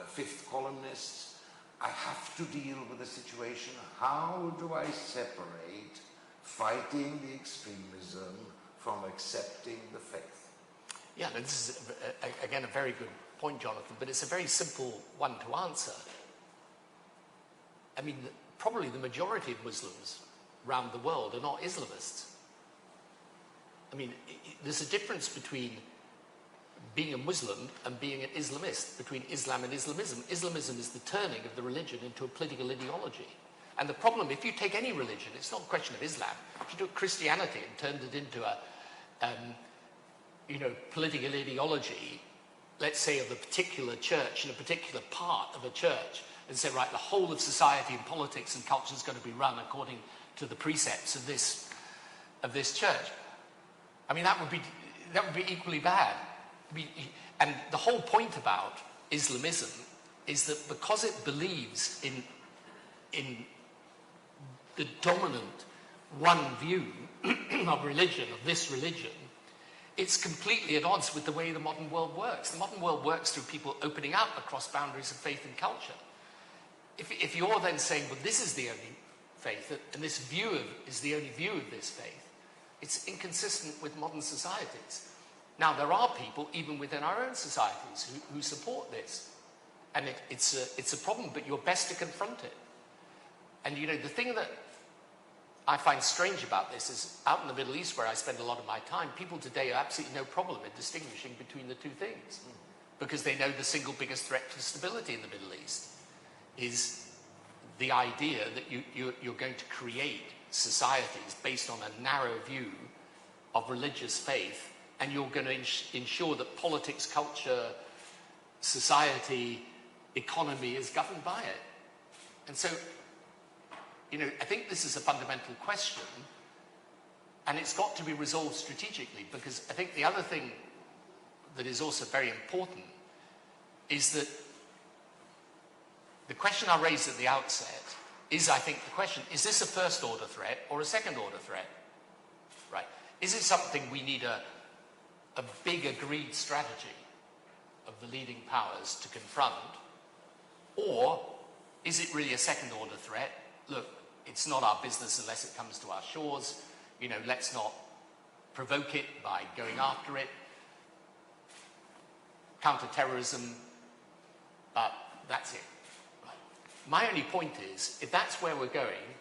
fifth columnists. I have to deal with the situation. How do I separate fighting the extremism from accepting the faith? Yeah, this is, again, a very good point, Jonathan, but it's a very simple one to answer. I mean, probably the majority of Muslims around the world are not Islamists. I mean, there's a difference between being a Muslim and being an Islamist, between Islam and Islamism. Islamism is the turning of the religion into a political ideology. And the problem, if you take any religion, it's not a question of Islam. If you took Christianity and turned it into a, political ideology, let's say of a particular church in a particular part of a church, and say, right, the whole of society and politics and culture is going to be run according to the precepts of this church. I mean, that would be equally bad. And the whole point about Islamism is that because it believes in the dominant one view of religion, of this religion, it's completely at odds with the way the modern world works. The modern world works through people opening up across boundaries of faith and culture. If you're then saying, well, this is the only faith, and this view is the only view of this faith, it's inconsistent with modern societies. Now, there are people, even within our own societies, who support this. And it's a problem, but you're best to confront it. And, the thing that I find strange about this is, out in the Middle East, where I spend a lot of my time, people today have absolutely no problem in distinguishing between the two things. Because they know the single biggest threat to stability in the Middle East is the idea that you're going to create societies based on a narrow view of religious faith, and you're going to ensure that politics, culture, society, economy is governed by it. And so, I think this is a fundamental question, and it's got to be resolved strategically, because I think the other thing that is also very important is that the question I raised at the outset is, I think, the question, is this a first-order threat or a second-order threat? Right? Is it something we need a big agreed strategy of the leading powers to confront? Or is it really a second-order threat? Look, it's not our business unless it comes to our shores. Let's not provoke it by going after it. Counter-terrorism, but that's it. Right. My only point is, if that's where we're going,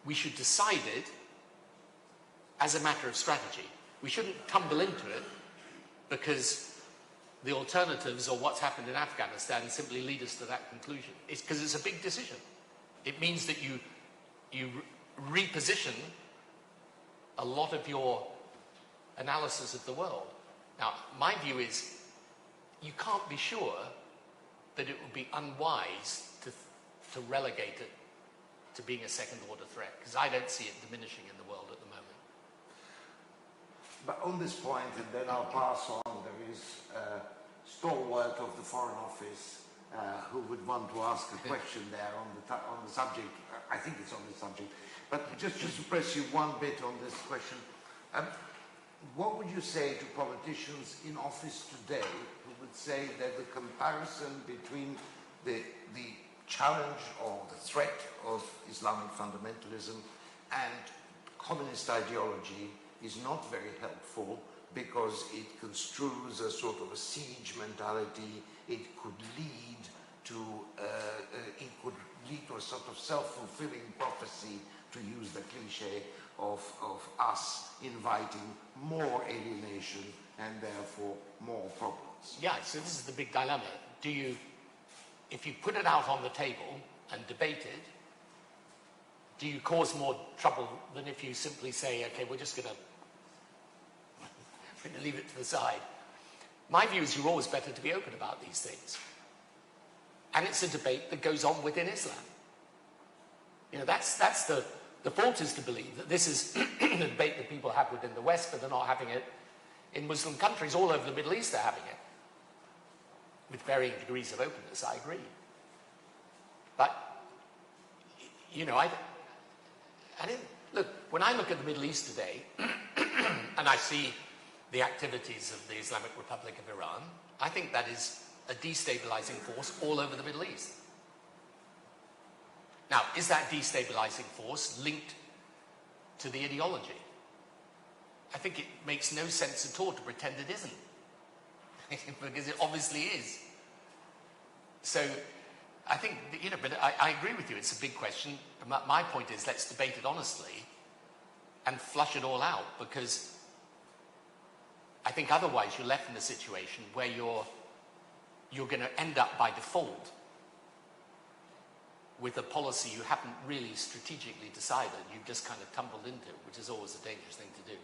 we should decide it as a matter of strategy. We shouldn't tumble into it because the alternatives or what's happened in Afghanistan simply lead us to that conclusion. It's because it's a big decision. It means that you reposition a lot of your analysis of the world. Now, my view is you can't be sure that it would be unwise to relegate it to being a second-order threat, because I don't see it diminishing in the world at the moment. But on this point, and then I'll pass on, there is a stalwart of the Foreign Office who would want to ask a question there on the subject. I think it's on the subject. But just to press you one bit on this question, what would you say to politicians in office today who would say that the comparison between the challenge or the threat of Islamic fundamentalism and communist ideology is not very helpful because it construes a sort of a siege mentality? It could lead to a sort of self-fulfilling prophecy, to use the cliche of us inviting more alienation and therefore more problems. Yeah, so this is the big dilemma. If you put it out on the table and debate it, do you cause more trouble than if you simply say, okay, we're just going to leave it to the side? My view is you're always better to be open about these things. And it's a debate that goes on within Islam. That's the fault, is to believe that this is a debate that people have within the West, but they're not having it in Muslim countries. All over the Middle East they're having it, with varying degrees of openness, I agree. But, look, when I look at the Middle East today, and I see the activities of the Islamic Republic of Iran, I think that is a destabilizing force all over the Middle East. Now, is that destabilizing force linked to the ideology? I think it makes no sense at all to pretend it isn't, because it obviously is. So I think, you know, but I agree with you, it's a big question. My point is, let's debate it honestly and flush it all out, because I think otherwise you're left in a situation where you're going to end up by default with a policy you haven't really strategically decided, you've just kind of tumbled into, which is always a dangerous thing to do.